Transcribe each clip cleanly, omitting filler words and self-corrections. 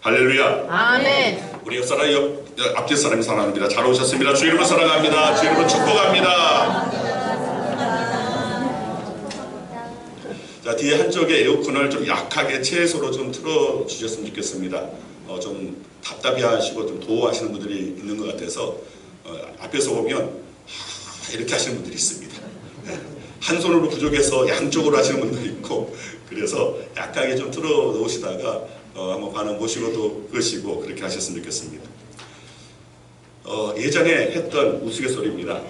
할렐루야. 아멘. 우리 옆 사람 앞뒤 사람이 사랑합니다. 잘 오셨습니다. 주 이름으로 사랑합니다. 주 이름으로 축복합니다. 자, 뒤에 한쪽에 에어컨을 좀 약하게 최소로 좀 틀어 주셨으면 좋겠습니다. 좀 답답해 하시고 좀 도와하시는 분들이 있는 것 같아서 앞에서 보면 이렇게 하시는 분들이 있습니다. 한 손으로 부족해서 양쪽으로 하시는 분도 있고, 그래서 약하게 좀 틀어 놓으시다가 한번 반응 보시고도 끄시고 그렇게 하셨으면 좋겠습니다. 예전에 했던 우스갯소리입니다.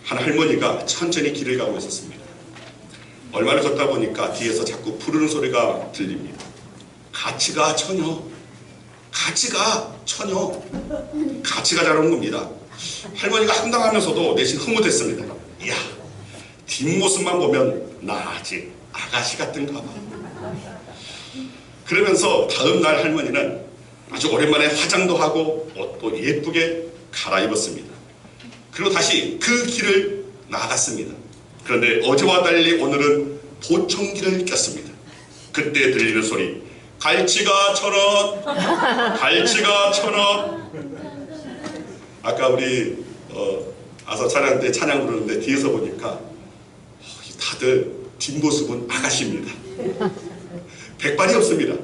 한 할머니가 천천히 길을 가고 있었습니다. 얼마나 걷다 보니까 뒤에서 자꾸 부르는 소리가 들립니다. 같이 가 처녀, 같이 가 처녀. 같이 가자는 겁니다. 할머니가 황당하면서도 내심 흐뭇했습니다. 이야, 뒷모습만 보면 나 아직 아가씨 같은가 봐. 그러면서 다음 날 할머니는 아주 오랜만에 화장도 하고 옷도 예쁘게 갈아입었습니다. 그리고 다시 그 길을 나갔습니다. 그런데 어제와 달리 오늘은 보청기를 꼈습니다. 그때 들리는 소리, 갈치가 1,000원, 갈치가 1,000원. 아까 우리 아서 찬양 때 찬양 부르는데 뒤에서 보니까 다들 뒷모습은 아가씨입니다. 백발이 없습니다.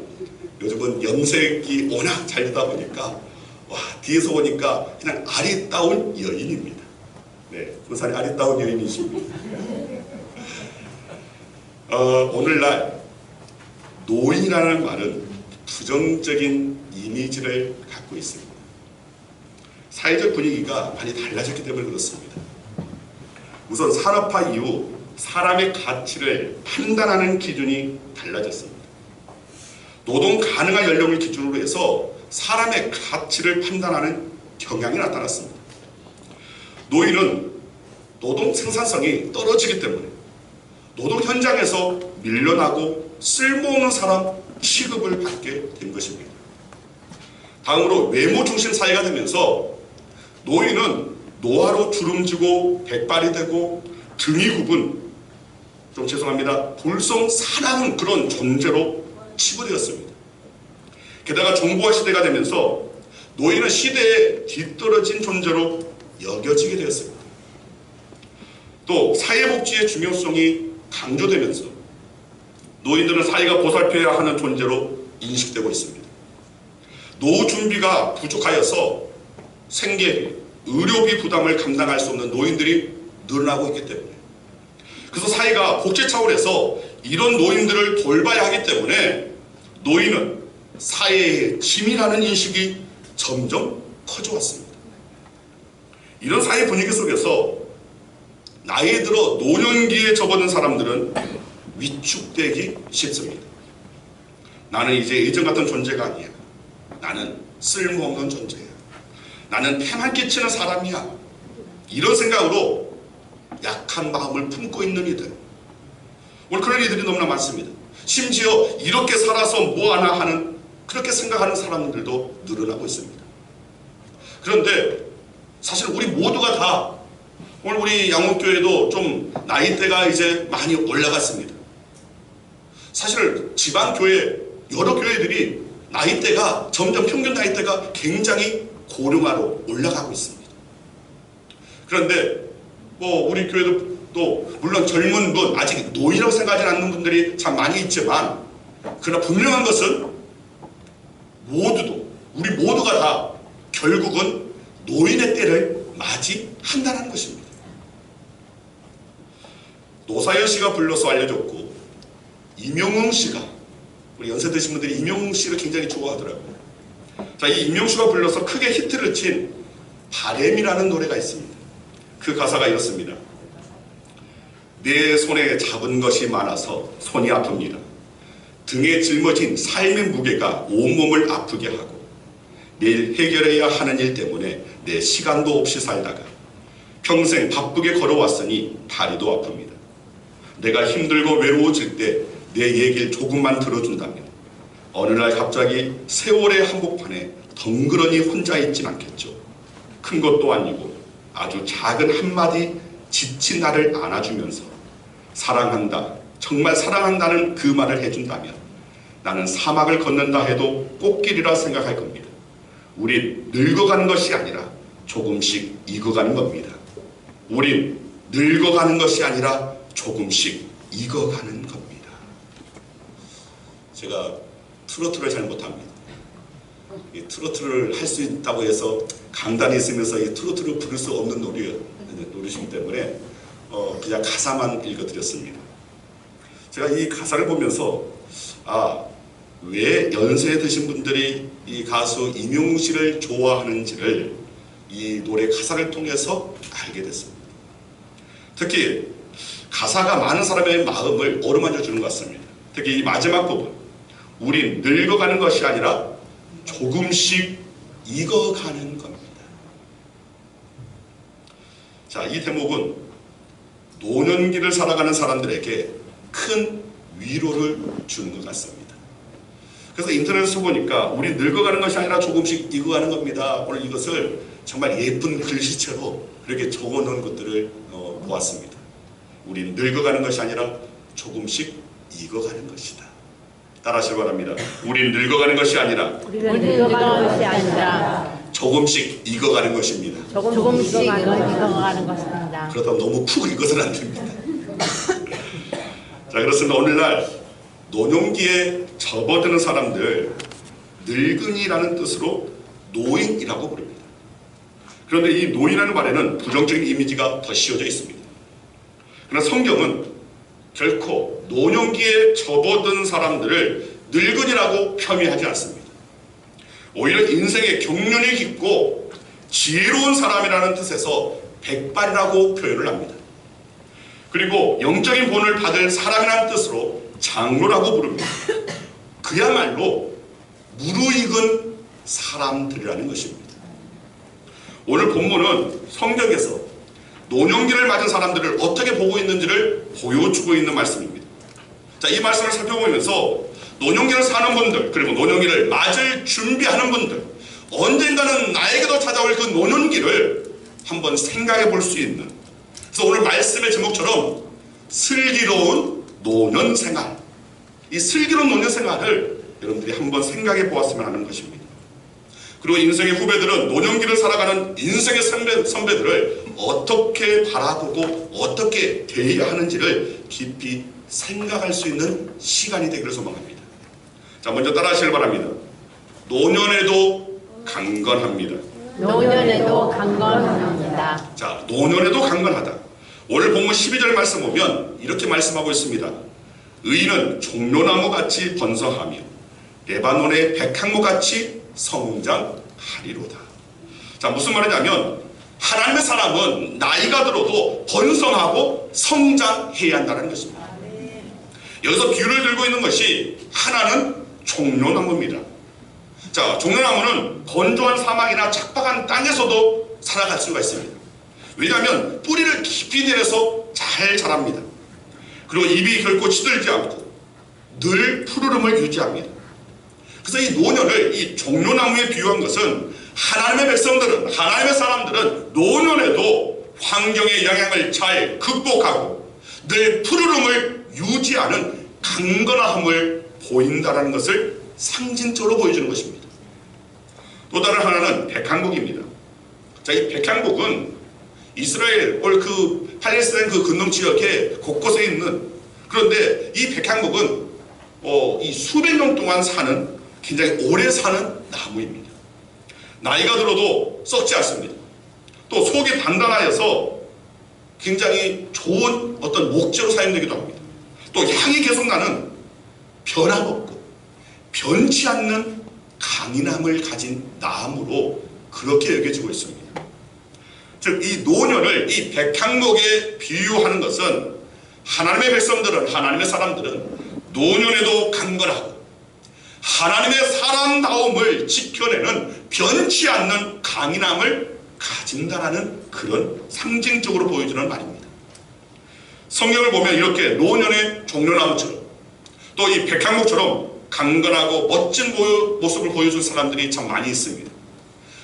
요즘은 염색이 워낙 잘 되다 보니까 뒤에서 보니까 그냥 아리따운 여인입니다. 네, 부산의 아리따운 여인이십니다. 오늘날 노인이라는 말은 부정적인 이미지를 갖고 있습니다. 사회적 분위기가 많이 달라졌기 때문에 그렇습니다. 우선 산업화 이후 사람의 가치를 판단하는 기준이 달라졌습니다. 노동 가능한 연령을 기준으로 해서 사람의 가치를 판단하는 경향이 나타났습니다. 노인은 노동 생산성이 떨어지기 때문에 노동 현장에서 밀려나고 쓸모없는 사람 취급을 받게 된 것입니다. 다음으로 외모 중심 사회가 되면서 노인은 노화로 주름지고 백발이 되고 등이 굽은, 좀 죄송합니다, 볼성 사나운 그런 존재로 치부되었습니다. 게다가 정보화 시대가 되면서 노인은 시대에 뒤떨어진 존재로 여겨지게 되었습니다. 또 사회복지의 중요성이 강조되면서 노인들은 사회가 보살펴야 하는 존재로 인식되고 있습니다. 노후 준비가 부족하여서 생계비, 의료비 부담을 감당할 수 없는 노인들이 늘어나고 있기 때문에, 그래서 사회가 복지 차원에서 이런 노인들을 돌봐야 하기 때문에 노인은 사회의 짐이라는 인식이 점점 커져왔습니다. 이런 사회 분위기 속에서 나이 들어 노년기에 접어든 사람들은 위축되기 쉽습니다. 나는 이제 예전 같은 존재가 아니야. 나는 쓸모없는 존재야. 나는 폐만 끼치는 사람이야. 이런 생각으로 약한 마음을 품고 있는 이들, 오늘 그런 이들이 너무나 많습니다. 심지어 이렇게 살아서 뭐하나 하는, 그렇게 생각하는 사람들도 늘어나고 있습니다. 그런데 사실 우리 모두가 다, 오늘 우리 양옥교회도 좀 나이대가 이제 많이 올라갔습니다. 사실 지방교회, 여러 교회들이 나이대가 점점 평균 나이대가 굉장히 고령화로 올라가고 있습니다. 그런데 우리 교회도 또 물론 젊은 분, 아직 노인이라고 생각하지 않는 분들이 참 많이 있지만, 그러나 분명한 것은 우리 모두가 다 결국은 노인의 때를 맞이한다는 것입니다. 노사연 씨가 불러서 알려줬고, 임영웅 씨가, 우리 연세 드신 분들이 임영웅 씨를 굉장히 좋아하더라고요. 자, 이 임영웅 씨가 불러서 크게 히트를 친 바램이라는 노래가 있습니다. 그 가사가 이렇습니다. 내 손에 잡은 것이 많아서 손이 아픕니다. 등에 짊어진 삶의 무게가 온몸을 아프게 하고, 내일 해결해야 하는 일 때문에 내 시간도 없이 살다가 평생 바쁘게 걸어왔으니 다리도 아픕니다. 내가 힘들고 외로워질 때 내 얘기를 조금만 들어준다면 어느 날 갑자기 세월의 한복판에 덩그러니 혼자 있진 않겠죠. 큰 것도 아니고 아주 작은 한마디 지친 나를 안아주면서 사랑한다, 정말 사랑한다는 그 말을 해준다면 나는 사막을 걷는다 해도 꽃길이라 생각할 겁니다. 우린 늙어가는 것이 아니라 조금씩 익어가는 겁니다. 우린 늙어가는 것이 아니라 조금씩 익어가는 겁니다. 제가 트로트를 잘 못합니다. 이 트로트를 할 수 있다고 해서 강단에 있으면서 이 트로트를 부를 수 없는 노릇이기 때문에 그냥 가사만 읽어드렸습니다. 제가 이 가사를 보면서 왜 연세 드신 분들이 이 가수 임영웅 씨를 좋아하는지를 이 노래 가사를 통해서 알게 됐습니다. 특히 가사가 많은 사람의 마음을 어루만져 주는 것 같습니다. 특히 이 마지막 부분, 우린 늙어가는 것이 아니라 조금씩 익어가는 겁니다. 자, 이 대목은 노년기를 살아가는 사람들에게 큰 위로를 주는 것 같습니다. 그래서 인터넷에서 보니까 우리 늙어가는 것이 아니라 조금씩 익어가는 겁니다. 오늘 이것을 정말 예쁜 글씨체로 그렇게 적어놓은 것들을 보았습니다. 우린 늙어가는 것이 아니라 조금씩 익어가는 것이다. 따라하시기 바랍니다. 우린 늙어가는 것이 아니라 조금씩 익어가는 것입니다. 조금씩 익어가는 것입니다. 그렇다고 너무 푹 익어서는 안 됩니다. 자, 그렇습니다. 오늘날 노년기에 접어드는 사람들, 늙은이라는 뜻으로 노인이라고 부릅니다. 그런데 이 노인이라는 말에는 부정적인 이미지가 더 씌워져 있습니다. 그러나 성경은 결코 노년기에 접어든 사람들을 늙은이라고 폄훼하지 않습니다. 오히려 인생의 경륜이 깊고 지혜로운 사람이라는 뜻에서 백발이라고 표현을 합니다. 그리고 영적인 본을 받을 사람이라는 뜻으로 장로라고 부릅니다. 그야말로 무르익은 사람들이라는 것입니다. 오늘 본문은 성경에서 노년기를 맞은 사람들을 어떻게 보고 있는지를 보여주고 있는 말씀입니다. 자, 이 말씀을 살펴보면서 노년기를 사는 분들, 그리고 노년기를 맞을 준비하는 분들, 언젠가는 나에게도 찾아올 그 노년기를 한번 생각해 볼 수 있는, 그래서 오늘 말씀의 제목처럼 슬기로운 노년생활, 이 슬기로운 노년생활을 여러분들이 한번 생각해 보았으면 하는 것입니다. 그리고 인생의 후배들은 노년기를 살아가는 인생의 선배들을 어떻게 바라보고 어떻게 대해야 하는지를 깊이 생각할 수 있는 시간이 되기를 소망합니다. 자, 먼저 따라하시길 바랍니다. 노년에도 강건합니다. 노년에도 강건합니다. 자, 노년에도 강건하다. 오늘 본문 12절 말씀 보면 이렇게 말씀하고 있습니다. 의인은 종려나무같이 번성하며 레바논의 백향목같이 성장하리로다. 자, 무슨 말이냐면 하나님의 사람은 나이가 들어도 번성하고 성장해야 한다는 것입니다. 여기서 비유를 들고 있는 것이 하나는 종려나무입니다. 자, 종려나무는 건조한 사막이나 척박한 땅에서도 살아갈 수가 있습니다. 왜냐하면 뿌리를 깊이 내려서 잘 자랍니다. 그리고 잎이 결코 시들지 않고 늘 푸르름을 유지합니다. 그래서 이 노년을 이 종려나무에 비유한 것은 하나님의 백성들은, 하나님의 사람들은 노년에도 환경의 영향을 잘 극복하고 늘 푸르름을 유지하는 강건함을 보인다는 것을 상징적으로 보여주는 것입니다. 또 다른 하나는 백향목입니다. 자, 이 백향목은 이스라엘 그 팔레스타인 그 근동 지역에 곳곳에 있는, 그런데 이 백향목은 이 수백 년 동안 사는, 굉장히 오래 사는 나무입니다. 나이가 들어도 썩지 않습니다. 또 속이 단단하여서 굉장히 좋은 어떤 목재로 사용되기도 합니다. 또 향이 계속 나는 변함없고 변치 않는 강인함을 가진 나무로 그렇게 여겨지고 있습니다. 즉, 이 노년을 이 백향목에 비유하는 것은 하나님의 백성들은, 하나님의 사람들은 노년에도 강건하고 하나님의 사람다움을 지켜내는 변치 않는 강인함을 가진다라는 그런 상징적으로 보여주는 말입니다. 성경을 보면 이렇게 노년의 종려나무처럼 또 이 백향목처럼 강건하고 멋진 모습을 보여준 사람들이 참 많이 있습니다.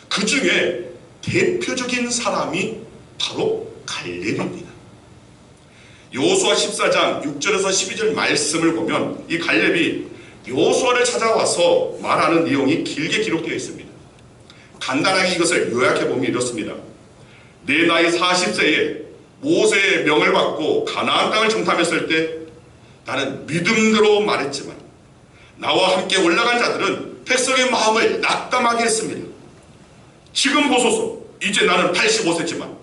그 중에 대표적인 사람이 바로 갈렙입니다. 여호수아 14장 6절에서 12절 말씀을 보면 이 갈렙이 여호수아를 찾아와서 말하는 내용이 길게 기록되어 있습니다. 간단하게 이것을 요약해보면 이렇습니다. 내 나이 40세에 모세의 명을 받고 가나안 땅을 정탐했을 때 나는 믿음대로 말했지만 나와 함께 올라간 자들은 백성의 마음을 낙담하게 했습니다. 지금 보소서, 이제 나는 85세지만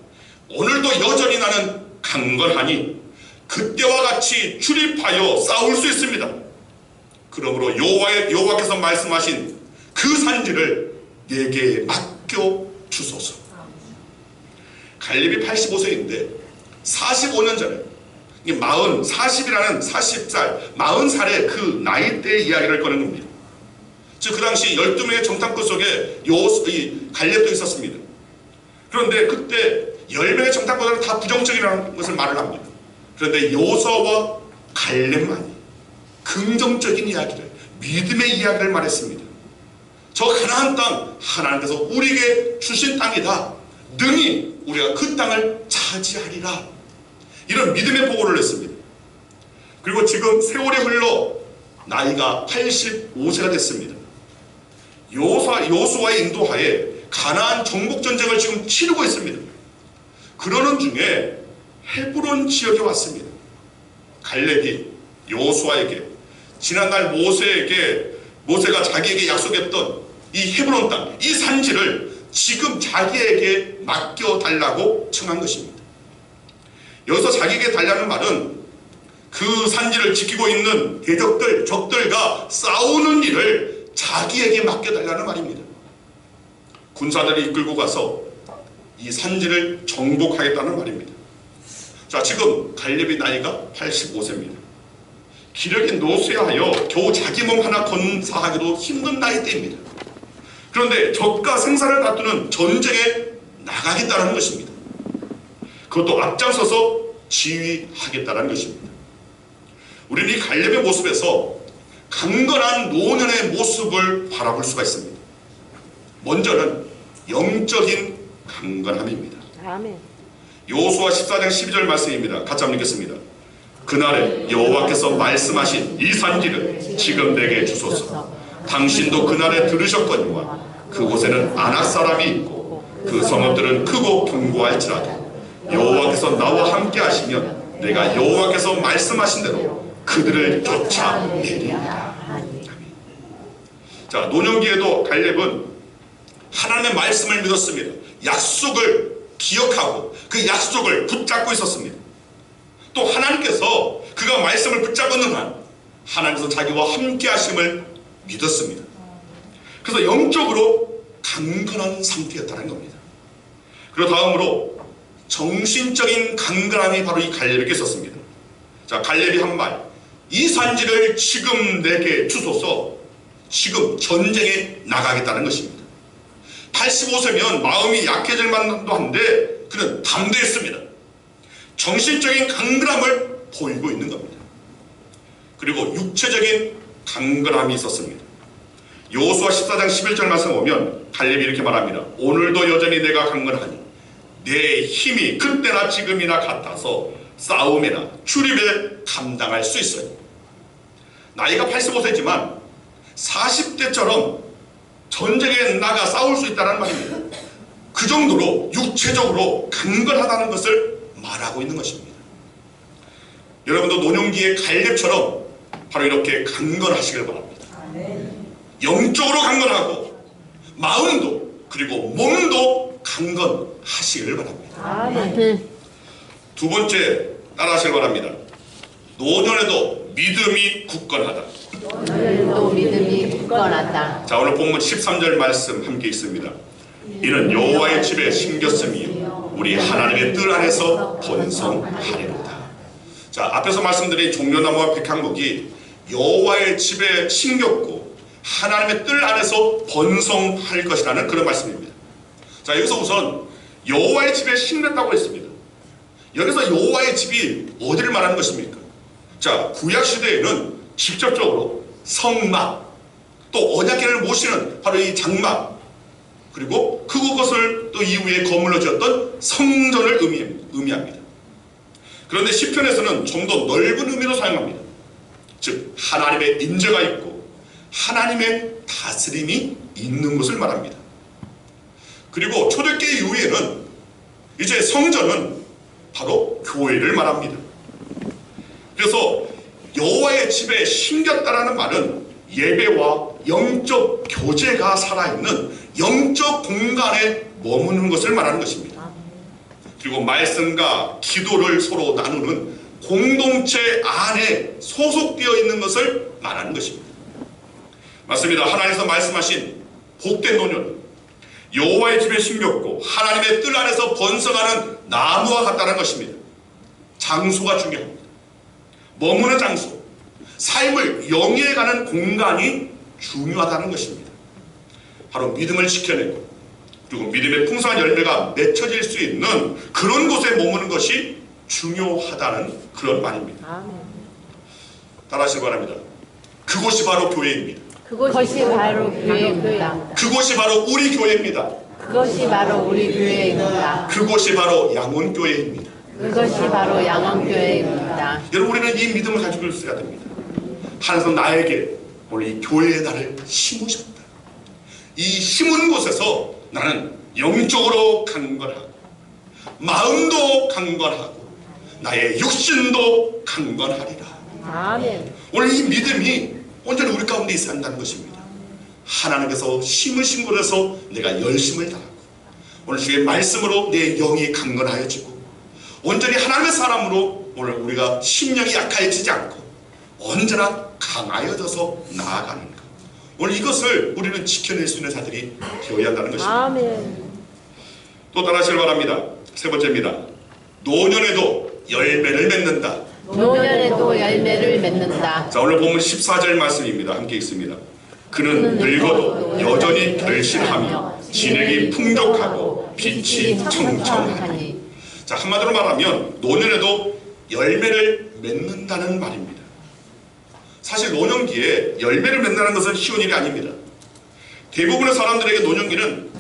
오늘도 여전히 나는 강건하니 그때와 같이 출입하여 싸울 수 있습니다. 그러므로 여호와께서 말씀하신 그 산지를 내게 맡겨 주소서. 갈렙이 85세인데 45년 전에 40이라는 40살, 40살의 그 나이대의 이야기를 꺼낸 겁니다. 즉 그 당시 12명의 정탐꾼 속에 갈렙도 있었습니다. 그런데 그때 10명의 정탐꾼들은 다 부정적이라는 것을 말을 합니다. 그런데 여호수아와 갈렙만이 긍정적인 이야기를, 믿음의 이야기를 말했습니다. 저 가나안 땅 하나님께서 우리에게 주신 땅이다. 능히 우리가 그 땅을 차지하리라. 이런 믿음의 보고를 했습니다. 그리고 지금 세월이 흘러 나이가 85세가 됐습니다. 여호수아의 인도하에 가나안 정복 전쟁을 지금 치르고 있습니다. 그러는 중에 헤브론 지역에 왔습니다. 갈렙이 여호수아에게 지난날 모세가 자기에게 약속했던 이 헤브론 땅, 이 산지를 지금 자기에게 맡겨달라고 청한 것입니다. 여기서 자기에게 달라는 말은 그 산지를 지키고 있는 대적들, 적들과 싸우는 일을 자기에게 맡겨달라는 말입니다. 군사들이 이끌고 가서 이 산지를 정복하겠다는 말입니다. 자, 지금 갈렙의 나이가 85세입니다. 기력이 노쇠하여 겨우 자기 몸 하나 건사하기도 힘든 나이대입니다. 그런데 적과 생사를 다투는 전쟁에 나가겠다는 것입니다. 그것도 앞장서서 지휘하겠다는 것입니다. 우리는 이 갈렙의 모습에서 강건한 노년의 모습을 바라볼 수가 있습니다. 먼저는 영적인 강건함입니다. 아멘. 여호수아 14장 12절 말씀입니다. 같이 한번 읽겠습니다. 그날에 여호와께서 말씀하신 이 산지를 지금 내게 주소서. 당신도 그날에 들으셨거니와 그곳에는 아낙 사람이 있고 그 성읍들은 크고 견고할지라도 여호와께서 나와 함께 하시면 내가 여호와께서 말씀하신 대로 그들을 쫓아내리라. 자, 노년기에도 갈렙은 하나님의 말씀을 믿었습니다. 약속을 기억하고 그 약속을 붙잡고 있었습니다. 또 하나님께서 그가 말씀을 붙잡는 한 하나님께서 자기와 함께 하심을 믿었습니다. 그래서 영적으로 강건한 상태였다는 겁니다. 그리고 다음으로 정신적인 강건함이 바로 이 갈렙에게 있었습니다. 자, 갈렙이 한 말, 이 산지를 지금 내게 주소서. 지금 전쟁에 나가겠다는 것입니다. 85세면 마음이 약해질 만도 한데 그는 담대했습니다. 정신적인 강건함을 보이고 있는 겁니다. 그리고 육체적인 강건함이 있었습니다. 여호수아 14장 11절 말씀 보면 갈렙이 이렇게 말합니다. 오늘도 여전히 내가 강건하니 내 힘이 그때나 지금이나 같아서 싸움이나 출입에 감당할 수 있어요. 나이가 85세지만 40대처럼 전쟁에 나가 싸울 수 있다는 말입니다. 그 정도로 육체적으로 강건하다는 것을 말하고 있는 것입니다. 여러분도 노년기의 갈렙처럼 바로 이렇게 강건하시길 바랍니다. 영적으로 강건하고 마음도 그리고 몸도 강건하시길 바랍니다. 두 번째 따라하시길 바랍니다. 노년에도 믿음이 굳건하다. 노년에도 믿음이 굳건하다. 자, 오늘 본문 13절 말씀 함께 있습니다. 이는 여호와의 집에 심겼으며 우리 하나님의 뜰 안에서 번성하리로다. 자, 앞에서 말씀드린 종려나무와 백향목이 여호와의 집에 심겼고 하나님의 뜰 안에서 번성할 것이라는 그런 말씀입니다. 자, 여기서 우선 여호와의 집에 심겼다고 했습니다. 여기서 여호와의 집이 어디를 말하는 것입니까? 자, 구약시대에는 직접적으로 성막, 또 언약궤를 모시는 바로 이 장막, 그리고 그것을 또 이후에 거물러 지었던 성전을 의미합니다. 그런데 시편에서는 좀 더 넓은 의미로 사용합니다. 즉 하나님의 인재가 있고 하나님의 다스림이 있는 것을 말합니다. 그리고 초대교회 이후에는 이제 성전은 바로 교회를 말합니다. 그래서 여호와의 집에 심겼다라는 말은 예배와 영적 교제가 살아있는 영적 공간에 머무는 것을 말하는 것입니다. 그리고 말씀과 기도를 서로 나누는 공동체 안에 소속되어 있는 것을 말하는 것입니다. 맞습니다. 하나님께서 말씀하신 복된 노년은 여호와의 집에 심겼고 하나님의 뜰 안에서 번성하는 나무와 같다는 것입니다. 장소가 중요합니다. 머무는 장소, 삶을 영위해가는 공간이 중요하다는 것입니다. 바로 믿음을 지켜내고 그리고 믿음의 풍성한 열매가 맺혀질 수 있는 그런 곳에 머무는 것이 중요하다는 그런 말입니다. 따라하시기 바랍니다. 그곳이 바로 교회입니다. 그것이 바로 교회입니다. 그곳이 바로 우리 교회입니다. 그것이 바로 우리 교회입니다. 그곳이 바로 양원교회입니다. 그것이 바로 양원교회입니다. 여러분, 우리는 이 믿음을 가지고 있어야 됩니다. 하나님께서 나에게 오늘 이 교회의 나를 심으셨다. 이 심은 곳에서 나는 영적으로 강건하고 마음도 강건하고 나의 육신도 강건하리라. 아멘. 오늘 이 믿음이 온전히 우리 가운데 있어야 한다는 것입니다. 하나님께서 심으신 곳에서 내가 열심을 다하고 오늘 주의 말씀으로 내 영이 강건하여지고 온전히 하나님의 사람으로 오늘 우리가 심령이 약해지지 않고 언제나 강하여져서 나아가는 것. 오늘 이것을 우리는 지켜낼 수 있는 자들이 되어야 한다는 것입니다. 아멘. 또 따라하시길 바랍니다. 세 번째입니다. 노년에도 열매를 맺는다. 노년에도 열매를 맺는다. 자, 오늘 본문 14절 말씀입니다. 함께 읽습니다. 그는 늙어도 여전히 결실하며 진액이 풍족하고 빛이 청청하니. 자, 한마디로 말하면 노년에도 열매를 맺는다는 말입니다. 사실 노년기에 열매를 맺는다는 것은 쉬운 일이 아닙니다. 대부분의 사람들에게 노년기는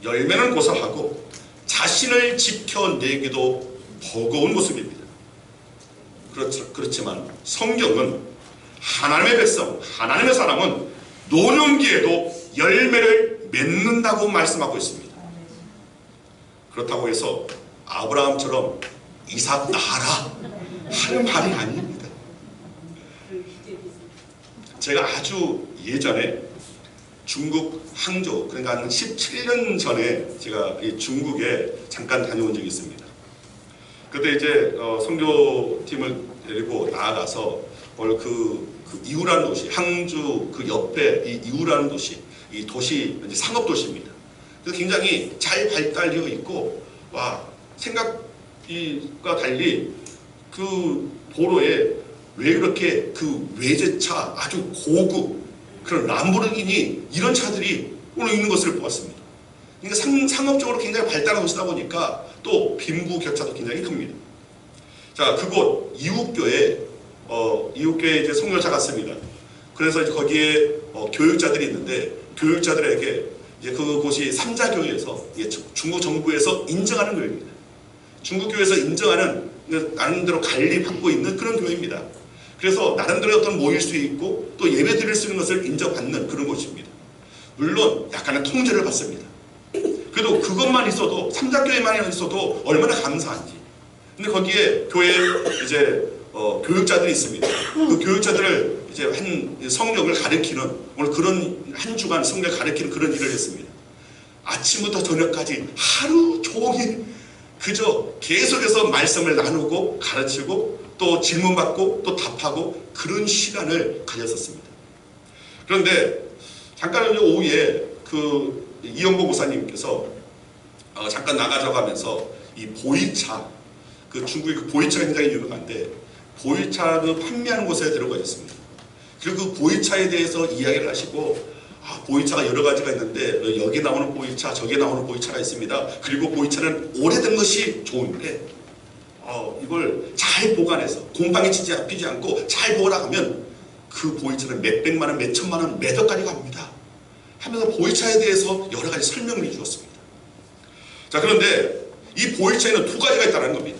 열매는 고사하고 자신을 지켜내기도 버거운 모습입니다. 그렇지만 성경은 하나님의 백성, 하나님의 사람은 노년기에도 열매를 맺는다고 말씀하고 있습니다. 그렇다고 해서 아브라함처럼 이삭 낳아라 하는 말이 아닙니다. 제가 아주 예전에 중국 항저우, 그러니까 한 17년 전에 제가 중국에 잠깐 다녀온 적이 있습니다. 그때 이제 선교팀을 데리고 나아가서 오늘 그 이우라는 도시, 항주 그 옆에 이 이우라는 도시, 이 도시 이제 상업 도시입니다. 그래서 굉장히 잘 발달되어 있고, 와, 생각과 달리 그 도로에 왜 이렇게 그 외제차 아주 고급 그런 람보르기니 이런 차들이 오늘 있는 것을 보았습니다. 그러니까 상업적으로 굉장히 발달한 곳이다 보니까 또 빈부격차도 굉장히 큽니다. 자, 그곳 이웃교회 이제 선교차 갔습니다. 그래서 이제 거기에 교육자들이 있는데 교육자들에게 이제 그곳이 삼자교회에서 중국 정부에서 인정하는 교회입니다. 중국 교회에서 인정하는 나름대로 관리받고 있는 그런 교회입니다. 그래서 나름대로 어떤 모일 수 있고 또 예배 드릴 수 있는 것을 인정받는 그런 곳입니다. 물론 약간의 통제를 받습니다. 그래도 그것만 있어도 삼자교회만 있어도 얼마나 감사한지. 근데 거기에 교회 이제 교육자들이 있습니다. 그 교육자들을 이제 한 성경을 가르치는 오늘 그런 한 주간 성경을 가르치는 그런 일을 했습니다. 아침부터 저녁까지 하루 종일 그저 계속해서 말씀을 나누고 가르치고 또 질문받고 또 답하고 그런 시간을 가졌었습니다. 그런데 잠깐 오후에 그 이영보 목사님께서 잠깐 나가자고 하면서 이 보이차, 그 중국의 그 보이차가 굉장히 유명한데 보이차 그 판매하는 곳에 데려가셨습니다. 그리고 그 보이차에 대해서 이야기를 하시고 보이차가 여러 가지가 있는데 여기 나오는 보이차, 저기 나오는 보이차가 있습니다. 그리고 보이차는 오래된 것이 좋은데 이걸 잘 보관해서 곰팡이 피지 않고 잘 보관하면 그 보이차는 몇백만 원, 몇천만 원, 몇 억까지 갑니다. 하면서 보이차에 대해서 여러 가지 설명을 해주었습니다. 자, 그런데 이 보이차에는 두 가지가 있다는 겁니다.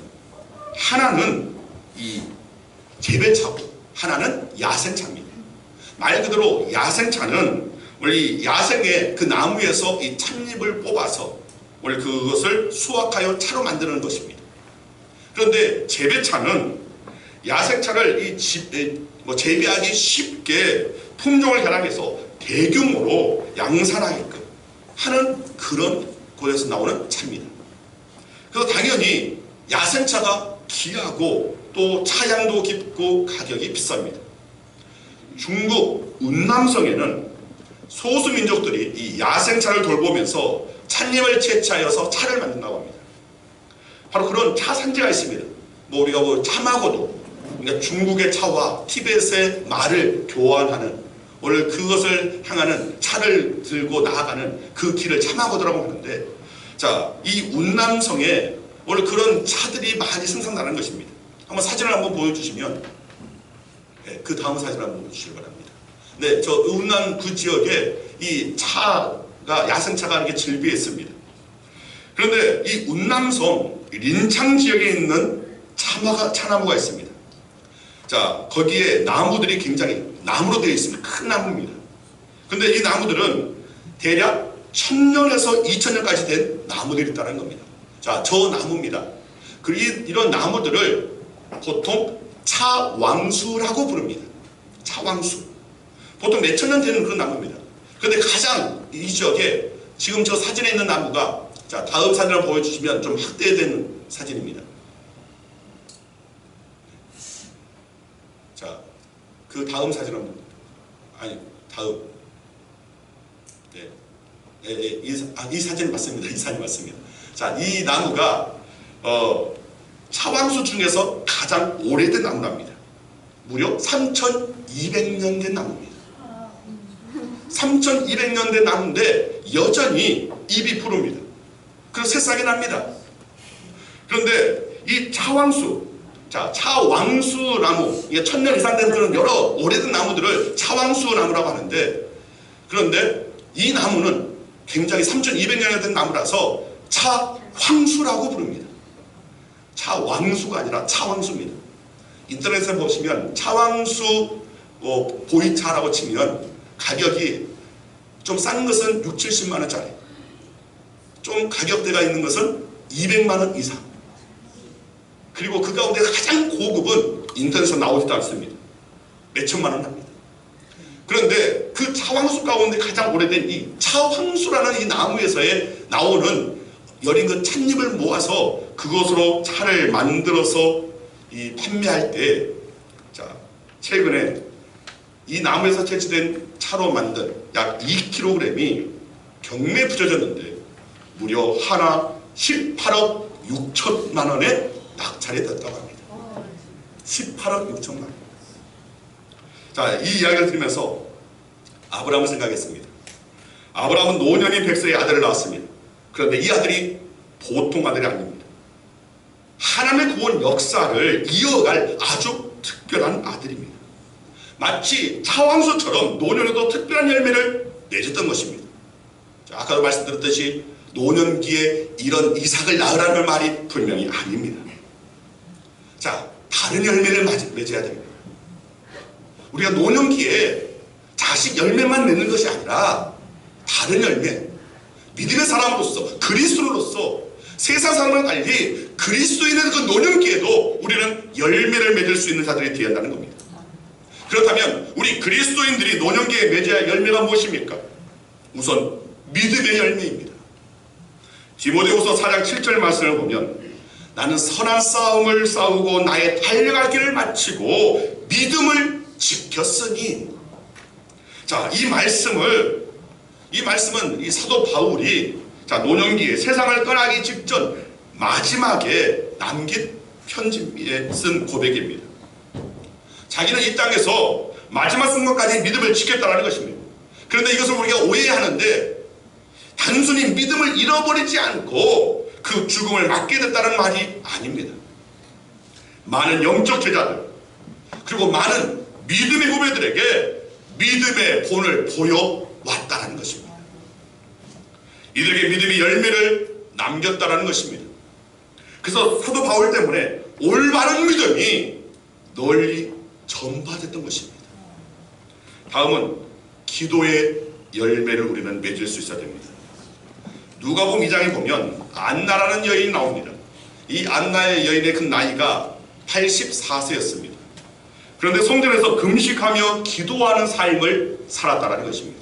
하나는 이 재배차고 하나는 야생차입니다. 말 그대로 야생차는 원래 이 야생의 그 나무에서 이 찻잎을 뽑아서 원래 그것을 수확하여 차로 만드는 것입니다. 그런데 재배차는 야생차를 재배하기 쉽게 품종을 결합해서 대규모로 양산하게끔 하는 그런 곳에서 나오는 차입니다. 그래서 당연히 야생차가 귀하고 또 차향도 깊고 가격이 비쌉니다. 중국 운남성에는 소수민족들이 이 야생차를 돌보면서 찻잎을 채취하여서 차를 만든다고 합니다. 바로 그런 차 산지가 있습니다. 우리가 차마고도, 그러니까 중국의 차와 티벳의 말을 교환하는, 원래 그것을 향하는 차를 들고 나아가는 그 길을 차마고도라고 하는데, 자, 이 운남성에 원래 그런 차들이 많이 생산나는 것입니다. 한번 사진을 한번 보여주시면, 네, 그 다음 사진을 한번 보여주시기 바랍니다. 네, 저 운남 그 지역에 이 차가, 야생차가 이렇게 즐비했습니다. 그런데 이 운남성 린창 지역에 있는 차나무가 있습니다. 자, 거기에 나무들이 굉장히 나무로 되어 있습니다. 큰 나무입니다. 근데 이 나무들은 대략 1000년에서 2000년까지 된 나무들이 있다는 겁니다. 자, 저 나무입니다. 그리고 이런 나무들을 보통 차왕수라고 부릅니다. 차왕수. 보통 몇천 년 되는 그런 나무입니다. 그런데 가장 이 지역에 지금 저 사진에 있는 나무가, 자, 다음 사진을 보여주시면 좀 확대되는 사진입니다. 자, 그 다음 사진 한번, 아니, 다음. 네. 이 사진 맞습니다. 이 사진 맞습니다. 자, 이 나무가, 차왕수 중에서 가장 오래된 나무랍니다. 무려 3200년 된 나무입니다. 3200년 된 나무인데 여전히 잎이 푸릅니다. 그래서 새싹이 납니다. 그런데 이 차왕수, 자, 차왕수 나무, 이게 1000년 이상 된 그런 여러 오래된 나무들을 차왕수 나무라고 하는데, 그런데 이 나무는 굉장히 3200년이 된 나무라서 차황수라고 부릅니다. 차왕수가 아니라 차황수입니다. 인터넷에 보시면 차왕수 보이차라고 치면 가격이 좀 싼 것은 6, 70만 원짜리, 좀 가격대가 있는 것은 200만 원 이상, 그리고 그 가운데 가장 고급은 인터넷에서 나오지도 않습니다. 몇천만 원 합니다. 그런데 그 차황수 가운데 가장 오래된 이 차황수라는 이 나무에서의 나오는 여린 그 찻잎을 모아서 그것으로 차를 만들어서 판매할 때, 자, 최근에 이 나무에서 채취된 차로 만든 약 2kg이 경매에 붙여졌는데 무려 하나 18억 6천만 원에 낙찰이 됐다고 합니다. 18억 6천만 원. 자, 이 이야기를 들으면서 아브라함을 생각했습니다. 아브라함은 노년인 백세의 아들을 낳았습니다. 그런데 이 아들이 보통 아들이 아닙니다. 하나님의 구원 역사를 이어갈 아주 특별한 아들입니다. 마치 차왕수처럼 노년에도 특별한 열매를 맺었던 것입니다. 자, 아까도 말씀드렸듯이 노년기에 이런 이삭을 낳으라는 말이 분명히 아닙니다. 자, 다른 열매를 맺어야 됩니다. 우리가 노년기에 자식 열매만 맺는 것이 아니라 다른 열매, 믿음의 사람으로서, 그리스도로서 세상 사람과 달리 그리스도인의 그 노년기에도 우리는 열매를 맺을 수 있는 자들이 되어야 한다는 겁니다. 그렇다면 우리 그리스도인들이 노년기에 맺어야 할 열매가 무엇입니까? 우선 믿음의 열매입니다. 디모데후서 4장 7절 말씀을 보면, 나는 선한 싸움을 싸우고 나의 달려갈 길을 마치고 믿음을 지켰으니. 자, 이 말씀은 이 사도 바울이, 자, 노년기에 세상을 떠나기 직전 마지막에 남긴 편지에 쓴 고백입니다. 자기는 이 땅에서 마지막 순간까지 믿음을 지켰다는 것입니다. 그런데 이것을 우리가 오해하는데, 단순히 믿음을 잃어버리지 않고 그 죽음을 맞게 됐다는 말이 아닙니다. 많은 영적 제자들, 그리고 많은 믿음의 후배들에게 믿음의 본을 보여왔다는 것입니다. 이들에게 믿음의 열매를 남겼다는 것입니다. 그래서 사도 바울 때문에 올바른 믿음이 널리 전파됐던 것입니다. 다음은 기도의 열매를 우리는 맺을 수 있어야 됩니다. 누가복음 2장에 보면 안나라는 여인이 나옵니다. 이 안나의 여인의 그 나이가 84세였습니다. 그런데 성전에서 금식하며 기도하는 삶을 살았다는 것입니다.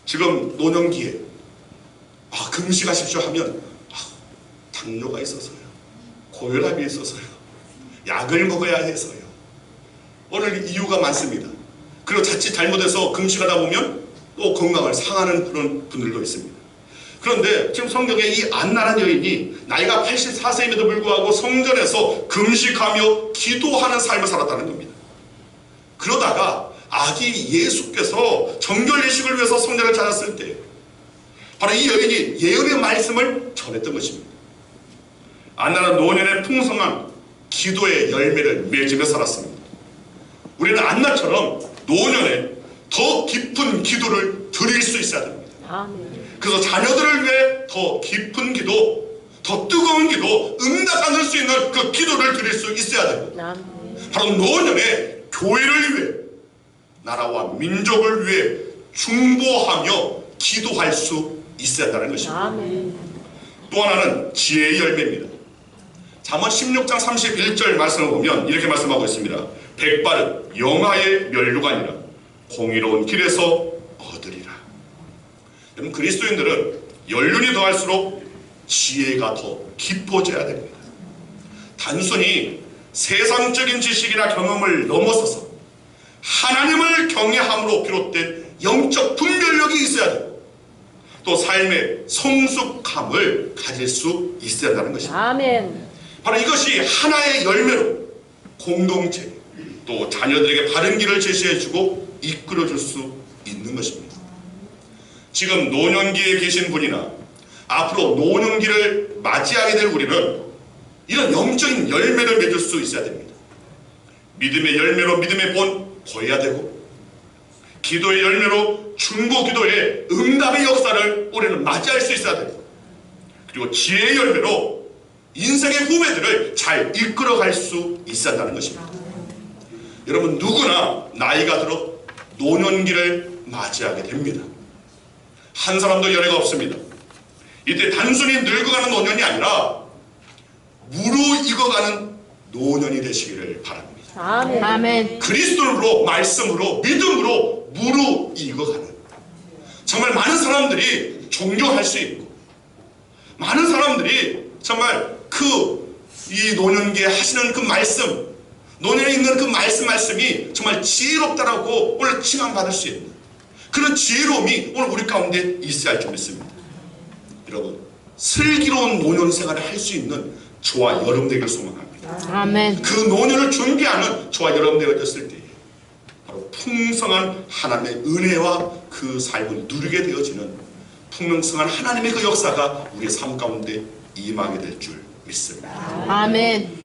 지금 노년기에 금식하십시오 하면 당뇨가 있어서요, 고혈압이 있어서요, 약을 먹어야 해서요, 오늘 이유가 많습니다. 그리고 자칫 잘못해서 금식하다 보면 또 건강을 상하는 그런 분들도 있습니다. 그런데 지금 성경에 이 안나라는 여인이 나이가 84세임에도 불구하고 성전에서 금식하며 기도하는 삶을 살았다는 겁니다. 그러다가 아기 예수께서 정결 예식을 위해서 성전을 찾았을 때 바로 이 여인이 예언의 말씀을 전했던 것입니다. 안나는 노년의 풍성한 기도의 열매를 맺으며 살았습니다. 우리는 안나처럼 노년에 더 깊은 기도를 드릴 수 있어야 됩니다. 아멘. 그래서 자녀들을 위해 더 깊은 기도, 더 뜨거운 기도, 응답 받을 수 있는 그 기도를 드릴 수 있어야 됩니다. 아멘. 바로 노년에 교회를 위해, 나라와 민족을 위해 중보하며 기도할 수 있어야 한다는 것입니다. 아멘. 또 하나는 지혜의 열매입니다. 잠언 16장 31절 말씀을 보면 이렇게 말씀하고 있습니다. 백발은 영화의 면류관이라 공의로운 길에서 얻으리라. 여러분, 그리스도인들은 연륜이 더할수록 지혜가 더 깊어져야 됩니다. 단순히 세상적인 지식이나 경험을 넘어서서 하나님을 경외함으로 비롯된 영적 분별력이 있어야 되고 또 삶의 성숙함을 가질 수 있어야 한다는 것입니다. 아멘. 바로 이것이 하나의 열매로 공동체 또 자녀들에게 바른 길을 제시해주고 이끌어줄 수 있는 것입니다. 지금 노년기에 계신 분이나 앞으로 노년기를 맞이하게 될 우리는 이런 영적인 열매를 맺을 수 있어야 됩니다. 믿음의 열매로 믿음의 본 보여야 되고, 기도의 열매로 중보 기도의 응답의 역사를 우리는 맞이할 수 있어야 되고, 그리고 지혜의 열매로 인생의 후배들을 잘 이끌어갈 수 있어야 한다는 것입니다. 여러분, 누구나 나이가 들어 노년기를 맞이하게 됩니다. 한 사람도 연애가 없습니다. 이때 단순히 늙어가는 노년이 아니라 무르익어가는 노년이 되시기를 바랍니다. 아멘. 아멘. 그리스도로, 말씀으로, 믿음으로 무르익어가는, 정말 많은 사람들이 존경할 수 있고 많은 사람들이 정말 이 노년기에 하시는 그 말씀, 노년에 있는 그 말씀이 정말 지혜롭다라고 오늘 칭함받을 수 있는 그런 지혜로움이 오늘 우리 가운데 있어야 할 줄 믿습니다. 여러분, 슬기로운 노년 생활을 할 수 있는 저와 여러분 되기를 소망합니다. 아멘. 그 노년을 준비하는 저와 여러분 되어졌을 때 바로 풍성한 하나님의 은혜와 그 삶을 누리게 되어지는 풍성한 하나님의 그 역사가 우리의 삶 가운데 임하게 될 줄 믿습니다. 아멘.